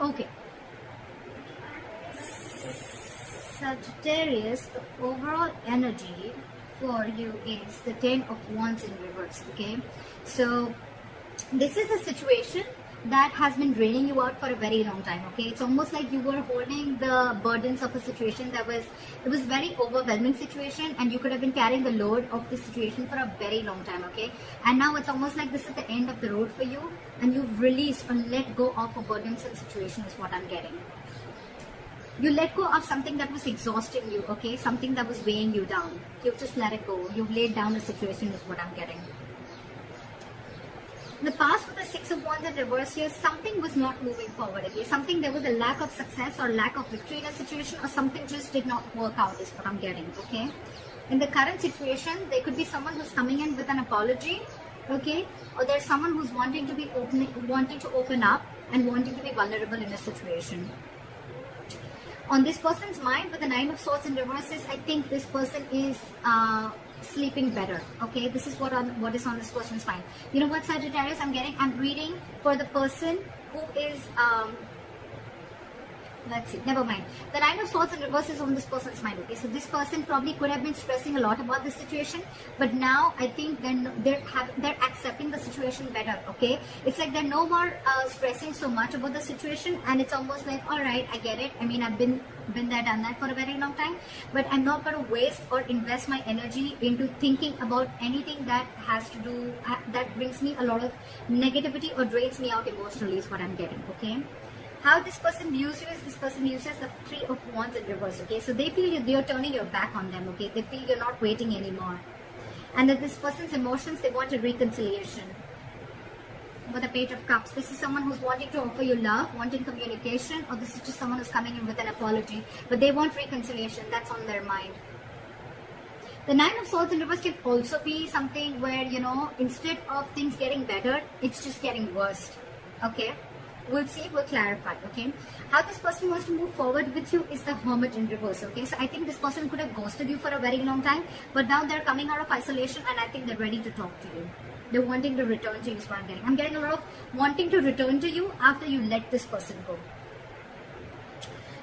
Okay. Sagittarius, the overall energy for you is the Ten of Wands in reverse. Okay, so this is a situation that has been draining you out for a very long time. Okay, it's almost like you were holding the burdens of a situation that was, it was very overwhelming situation, and you could have been carrying the load of this situation for a very long time. Okay, and now it's almost like this is the end of the road for you, and you've released or let go of a burdensome situation is what I'm getting. You let go of something that was exhausting you. Okay, something that was weighing you down. You've just let it go. You've laid down the situation is what I'm getting. In the past, with the Six of Wands in reverse here, something was not moving forward. Okay, something, there was a lack of success or lack of victory in a situation, or something just did not work out is what I'm getting. Okay, in the current situation, there could be someone who's coming in with an apology. Okay, or there's someone who's wanting to open up and wanting to be vulnerable in a situation. On this person's mind, with the Nine of Swords in reverses, I think this person is sleeping better. Okay, this is what is on this person's mind. You know what, Sagittarius, I'm reading for the person who is let's see, never mind. The Nine of Swords in reverse is on this person's mind. Okay, so this person probably could have been stressing a lot about this situation, but now I think they're accepting the situation better. Okay, it's like they're no more stressing so much about the situation, and it's almost like, all right, I get it. I mean, I've been there, done that for a very long time, but I'm not going to waste or invest my energy into thinking about anything that has to do that brings me a lot of negativity or drains me out emotionally is what I'm getting. Okay, how this person views you is, this person uses the Three of Wands in reverse. Okay, so they feel you're turning your back on them. Okay, they feel you're not waiting anymore, and that this person's emotions, they want a reconciliation. With the Page of Cups, this is someone who's wanting to offer you love, wanting communication, or this is just someone who's coming in with an apology, but they want reconciliation. That's on their mind. The Nine of Swords in reverse can also be something where, you know, instead of things getting better, it's just getting worse. Okay, we'll see, we'll clarify. Okay, how this person wants to move forward with you is the Hermit in reverse. Okay, so I think this person could have ghosted you for a very long time, but now they're coming out of isolation, and I think they're ready to talk to you. They're wanting to return to you is what I'm getting. I'm getting a lot of wanting to return to you after you let this person go.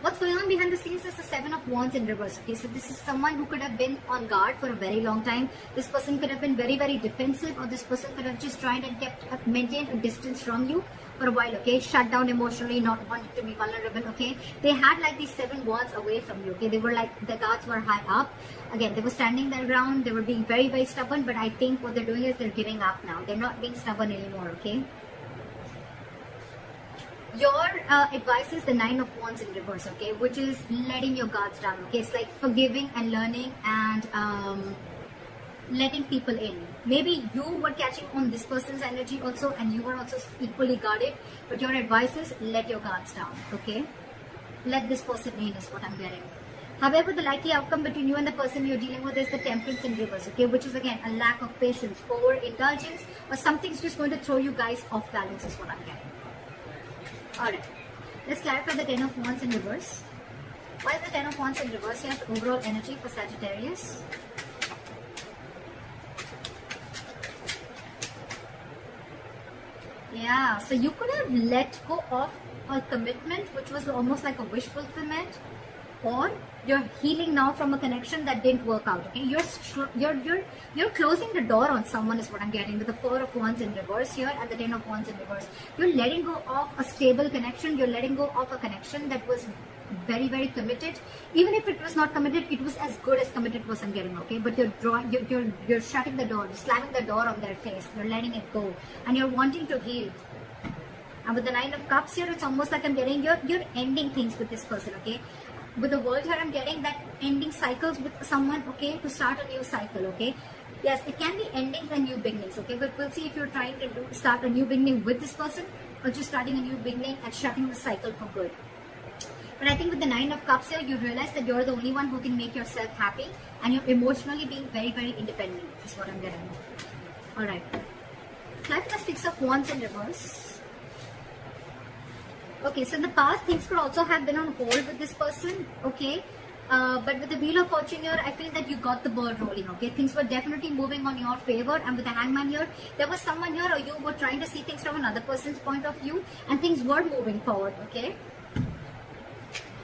What's going on behind the scenes is the Seven of Wands in reverse. Okay, so this is someone who could have been on guard for a very long time. This person could have been very, very defensive, or this person could have just tried and maintained a distance from you for a while. Okay, shut down emotionally, not wanting to be vulnerable. Okay, they had like these 7 wands away from you. Okay, they were like, the guards were high up. Again, they were standing their ground. They were being very, very stubborn. But I think what they're doing is they're giving up now. They're not being stubborn anymore. Okay. Your advice is the Nine of Wands in reverse, okay, which is letting your guards down. Okay, it's like forgiving and learning and letting people in. Maybe you were catching on this person's energy also, and you were also equally guarded, but your advice is let your guards down. Okay, let this person in is what I'm getting. However, the likely outcome between you and the person you're dealing with is the Temperance in reverse, okay, which is again a lack of patience, overindulgence, or something's just going to throw you guys off balance is what I'm getting. Alright, let's clarify the Ten of Wands in reverse. Why is the Ten of Wands in reverse here? The overall energy for Sagittarius. Yeah, so you could have let go of a commitment which was almost like a wish fulfillment, or you're healing now from a connection that didn't work out. Okay, you're closing the door on someone is what I'm getting with the Four of Wands in reverse here and the Ten of Wands in reverse. You're letting go of a stable connection. You're letting go of a connection that was very, very committed. Even if it was not committed, it was as good as committed was I'm getting. Okay, but you're shutting the door, you're slamming the door on their face. You're letting it go, and you're wanting to heal. And with the Nine of Cups here, it's almost like I'm getting you're ending things with this person. Okay. With the world here, I'm getting that ending cycles with someone, okay, to start a new cycle, okay. Yes, it can be endings and new beginnings, okay, but we'll see if you're trying to start a new beginning with this person, or just starting a new beginning and shutting the cycle for good. But I think with the Nine of Cups here, you realize that you're the only one who can make yourself happy, and you're emotionally being very, very independent, is what I'm getting. Alright. Clarify the Six of Wands in reverse. Okay, so in the past, things could also have been on hold with this person, okay. But with the Wheel of Fortune here, I feel that you got the ball rolling, okay? Things were definitely moving on your favor. And with the Hangman here, there was someone here or you were trying to see things from another person's point of view and things were moving forward, okay?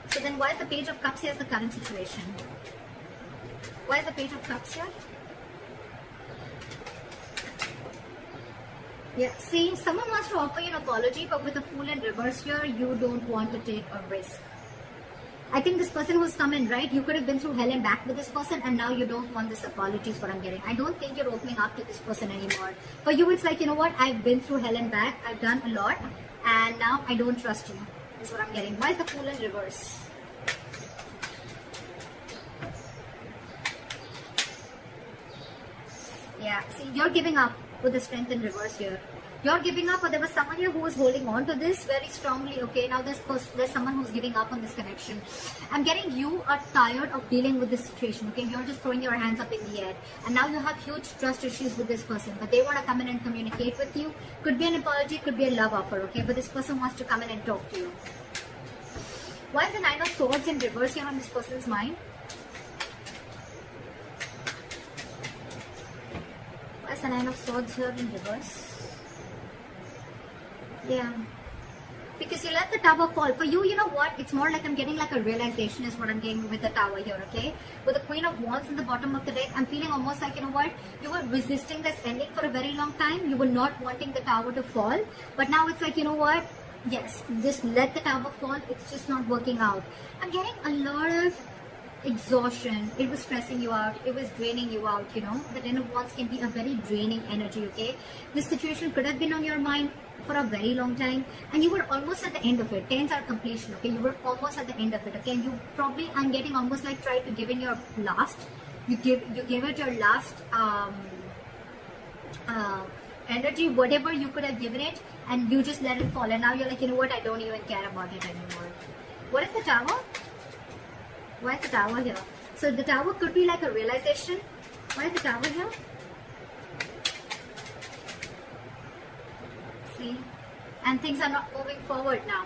So then why is the Page of Cups here as the current situation? Why is the Page of Cups here? Yeah, see, someone wants to offer you an apology, but with the Fool in reverse here, you don't want to take a risk. I think this person who's come in, right? You could have been through hell and back with this person and now you don't want this apology is what I'm getting. I don't think you're opening up to this person anymore. For you, it's like, you know what? I've been through hell and back. I've done a lot and now I don't trust you. Is what I'm getting. Why is the Fool in reverse? Yeah, see, you're giving up with the Strength in reverse here. You're giving up, or there was someone here who was holding on to this very strongly. Okay, now there's someone who's giving up on this connection. I'm getting you are tired of dealing with this situation. Okay, you're just throwing your hands up in the air, and now you have huge trust issues with this person. But they want to come in and communicate with you. Could be an apology, could be a love offer. Okay, but this person wants to come in and talk to you. Why is the Nine of Swords in reverse here on this person's mind? Why is the Nine of Swords here in reverse? Yeah, because you let the tower fall. For you, you know what? It's more like I'm getting like a realization is what I'm getting with the tower here, okay? With the Queen of Wands in the bottom of the deck, I'm feeling almost like, you know what? You were resisting this ending for a very long time. You were not wanting the tower to fall. But now it's like, you know what? Yes, just let the tower fall. It's just not working out. I'm getting a lot of exhaustion. It was stressing you out. It was draining you out, you know? The Ten of Wands can be a very draining energy, okay? This situation could have been on your mind for a very long time and you were almost at the end of it. Tens are completion, okay? You were almost at the end of it, okay? And you probably, I'm getting almost like tried to give in your last. You gave it your last energy, whatever you could have given it, and you just let it fall. And now you're like, you know what? I don't even care about it anymore. What is the Tower? Why is the Tower here? So the Tower could be like a realization. Why is the Tower here? See? And things are not moving forward now.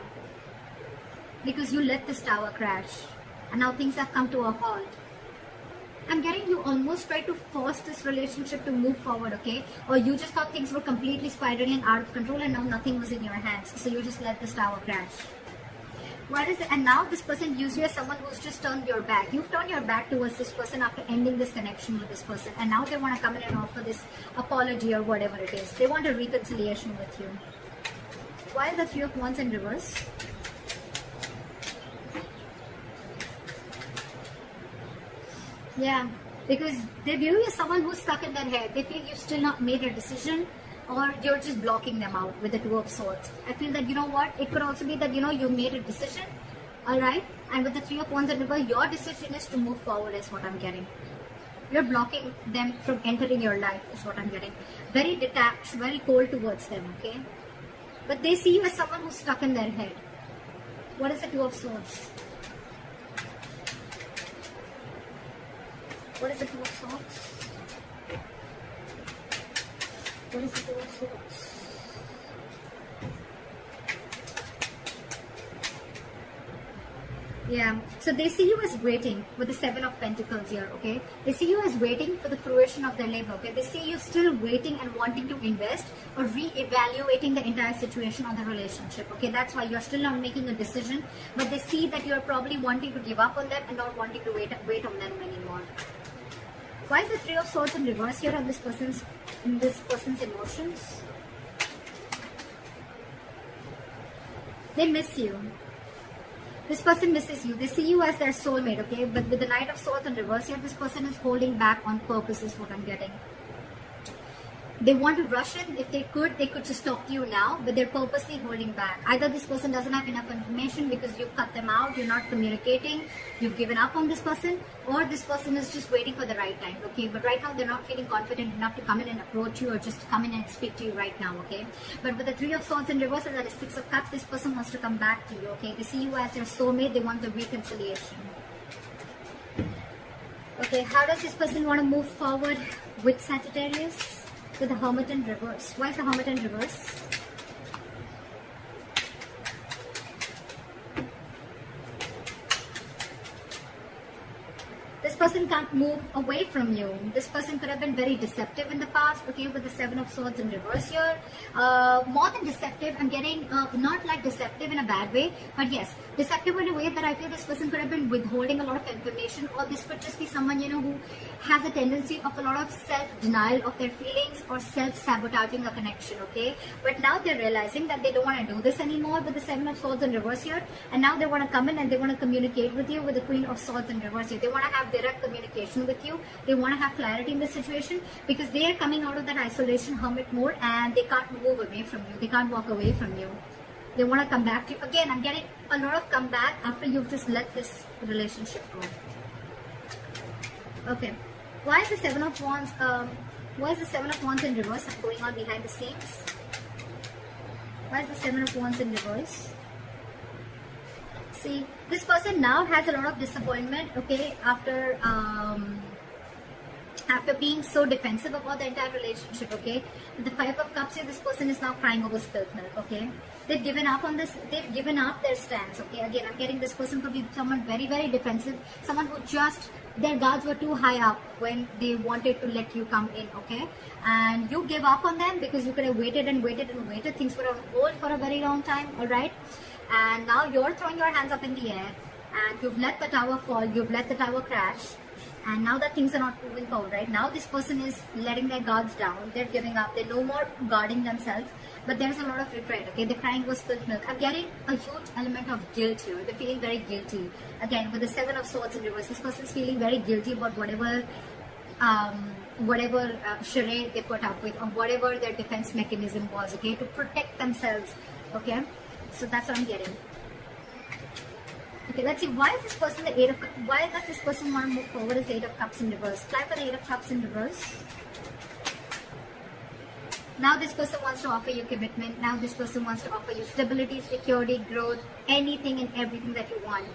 Because you let this tower crash. And now things have come to a halt. I'm getting you almost try to force this relationship to move forward, okay? Or you just thought things were completely spiraling out of control and now nothing was in your hands. So you just let this tower crash. What is it? And now this person views you as someone who's just turned your back. You've turned your back towards this person after ending this connection with this person. And now they want to come in and offer this apology or whatever it is. They want a reconciliation with you. Why is the Three of Wands in reverse? Yeah, because they view you as someone who's stuck in their head. They feel you've still not made a decision, or you're just blocking them out with the Two of Swords. I feel that, you know what, it could also be that, you know, you made a decision, alright, and with the Three of Wands in reverse, your decision is to move forward is what I'm getting. You're blocking them from entering your life is what I'm getting. Very detached, very cold towards them, okay? But they see you as someone who's stuck in their head. What is the Two of Swords? What is the Two of Swords? What is the Two of Swords? Yeah, so they see you as waiting with the Seven of Pentacles here, okay? They see you as waiting for the fruition of their labor, okay? They see you still waiting and wanting to invest or re-evaluating the entire situation on the relationship, okay? That's why you're still not making a decision, but they see that you're probably wanting to give up on them and not wanting to wait on them anymore. Why is the Three of Swords in reverse here on this person's emotions? They miss you. This person misses you. They see you as their soulmate, okay? But with the Knight of Swords in reverse here, this person is holding back on purpose is what I'm getting. They want to rush in. If they could just talk to you now, but they're purposely holding back. Either this person doesn't have enough information because you've cut them out, you're not communicating, you've given up on this person, or this person is just waiting for the right time, okay? But right now, they're not feeling confident enough to come in and approach you or just come in and speak to you right now, okay? But with the Three of Swords in reverse and the Six of Cups, this person wants to come back to you, okay? They see you as their soulmate, they want the reconciliation. Okay, how does this person want to move forward with Sagittarius? With the Hermit in reverse. Why is the Hermit in reverse? person can't move away from you. This person could have been very deceptive in the past, okay, with the Seven of Swords in reverse here. More than deceptive, I'm getting not like deceptive in a bad way, but yes, deceptive in a way that I feel this person could have been withholding a lot of information, or this could just be someone, you know, who has a tendency of a lot of self-denial of their feelings or self-sabotaging a connection, okay? But now they're realizing that they don't want to do this anymore with the Seven of Swords in reverse here, and now they want to come in and they want to communicate with you with the Queen of Swords in reverse here. They want to have direct communication with you. They want to have clarity in the situation because they are coming out of that isolation hermit mode and they can't move away from you. They can't walk away from you. They want to come back to you. Again, I'm getting a lot of comeback after you've just let this relationship go. Okay. Why is the Seven of Wands? Why is the Seven of Wands in reverse going on behind the scenes? Why is the Seven of Wands in reverse? See, this person now has a lot of disappointment, okay, after being so defensive about the entire relationship, okay. With the Five of Cups here, this person is now crying over spilt milk, okay. They've given up on this, they've given up their stance, okay. Again, I'm getting this person could be someone very, very defensive, someone who just, their guards were too high up when they wanted to let you come in, okay. And you gave up on them because you could have waited and waited and waited. Things were on hold for a very long time, alright. And now you're throwing your hands up in the air and you've let the tower fall, you've let the tower crash, and now that things are not moving forward, right? Now this person is letting their guards down, they're giving up, they're no more guarding themselves, but there's a lot of regret, okay? They're crying over spilled milk. I'm getting a huge element of guilt here. They're feeling very guilty. Again, with the Seven of Swords in reverse, this person's feeling very guilty about whatever charade they put up with, or whatever their defense mechanism was, okay? To protect themselves, okay? So that's what I'm getting. Okay, let's see. Why is this person the Eight of Cups? Why does this person want to move forward as Eight of Cups in reverse? Try for the Eight of Cups in reverse. Now this person wants to offer you commitment. Now this person wants to offer you stability, security, growth, anything and everything that you want.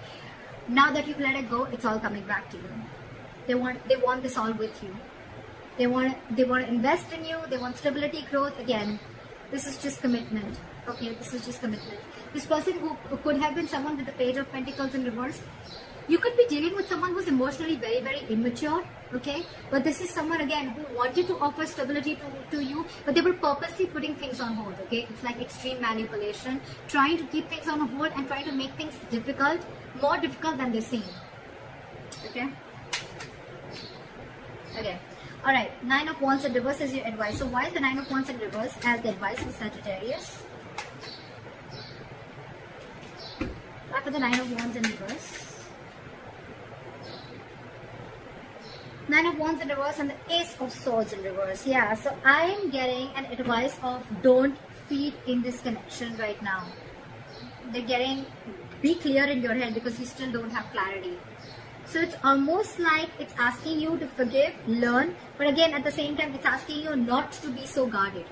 Now that you've let it go, it's all coming back to you. They want this all with you. They want to invest in you. They want stability, growth. Again, this is just commitment. Okay, this is just commitment. This person who could have been someone with the Page of Pentacles in reverse, you could be dealing with someone who's emotionally very, very immature, okay? But this is someone, again, who wanted to offer stability to you, but they were purposely putting things on hold, okay? It's like extreme manipulation, trying to keep things on hold and trying to make things difficult, more difficult than they seem, okay? Okay. Alright, Nine of Wands in reverse is your advice. So why is the Nine of Wands in reverse as the advice for Sagittarius? After the Nine of Wands in reverse. Nine of Wands in reverse and the Ace of Swords in reverse. Yeah, so I am getting an advice of don't feed in this connection right now. They're getting, be clear in your head because you still don't have clarity. So it's almost like it's asking you to forgive, learn, but again at the same time it's asking you not to be so guarded.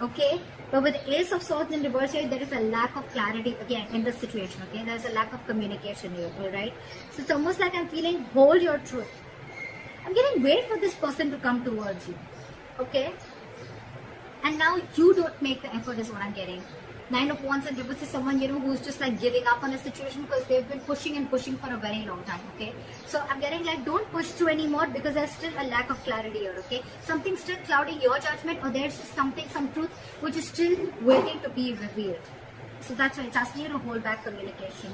Okay? But with the Ace of Swords in reverse here, there is a lack of clarity again in this situation. Okay? There's a lack of communication here. Alright? So it's almost like I'm feeling hold your truth. I'm getting wait for this person to come towards you. Okay? And now you don't make the effort is what I'm getting. Nine of Wands in reverse is someone, you know, who's just like giving up on a situation because they've been pushing and pushing for a very long time, okay? So I'm getting like, don't push through anymore because there's still a lack of clarity here, okay? Something's still clouding your judgment, or there's just something, some truth which is still waiting to be revealed. So that's why it's asking you to hold back communication.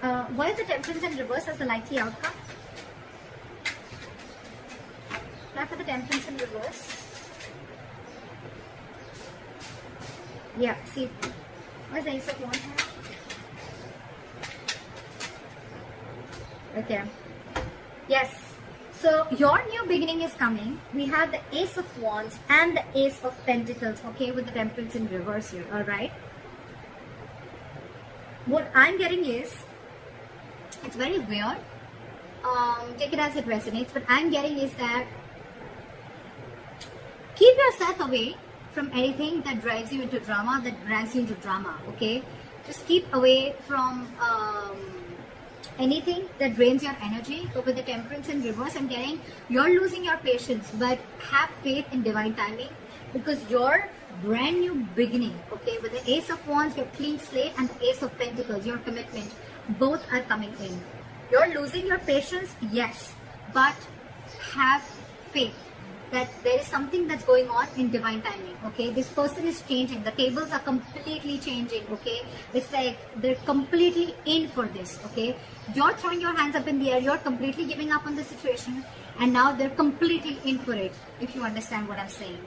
Why is the Temperance in reverse as the likely outcome? Try for the Temperance in reverse. Yeah, see, what's the Ace of Wands here? Okay. Yes. So your new beginning is coming. We have the Ace of Wands and the Ace of Pentacles, okay, with the Temperance in reverse here, alright? What I'm getting is, it's very weird. Take it as it resonates, but I'm getting is that keep yourself away from anything that drives you into drama, that drags you into drama, okay? Just keep away from anything that drains your energy. But with the Temperance in reverse, I'm getting you're losing your patience, but have faith in divine timing because your brand new beginning, okay? With the Ace of Wands, your clean slate, and the Ace of Pentacles, your commitment, both are coming in. You're losing your patience, yes, but have faith that there is something that's going on in divine timing. Okay, this person is changing. The tables are completely changing. Okay, it's like they're completely in for this. Okay, you're throwing your hands up in the air. You're completely giving up on the situation, and now they're completely in for it. If you understand what I'm saying,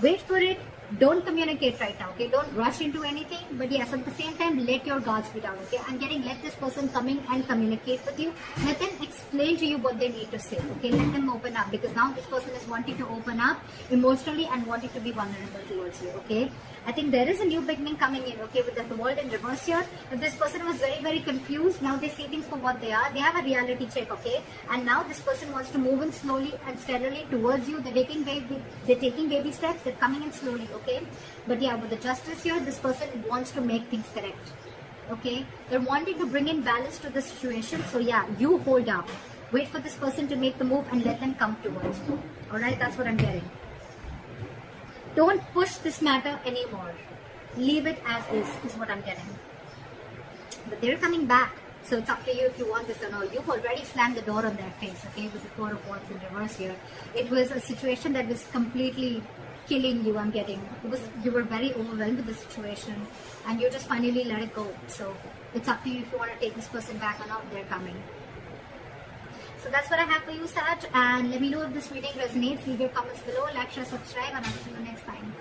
wait for it. Don't communicate right now, okay? Don't rush into anything, but yes, at the same time, let your guards be down, okay? I'm getting, let this person come in and communicate with you. Let them explain to you what they need to say, okay? Let them open up, because now this person is wanting to open up emotionally and wanting to be vulnerable towards you, okay? I think there is a new beginning coming in, okay, with the world in reverse here. If this person was very, very confused, now they see things for what they are. They have a reality check, okay? And now this person wants to move in slowly and steadily towards you. They're taking baby steps. They're coming in slowly, okay? But yeah, with the justice here, this person wants to make things correct, okay? They're wanting to bring in balance to the situation. So yeah, you hold up. Wait for this person to make the move and let them come towards you. All right, that's what I'm getting. Don't push this matter anymore. Leave it as is what I'm getting. But they're coming back. So it's up to you if you want this or not. You've already slammed the door on their face, okay, with the Four of Wands in reverse here. It was a situation that was completely killing you, I'm getting. You were very overwhelmed with the situation and you just finally let it go. So it's up to you if you want to take this person back or not. They're coming. So that's what I have for you, Saj. And let me know if this reading resonates. Leave your comments below, like, share, subscribe, and I'll see you next time.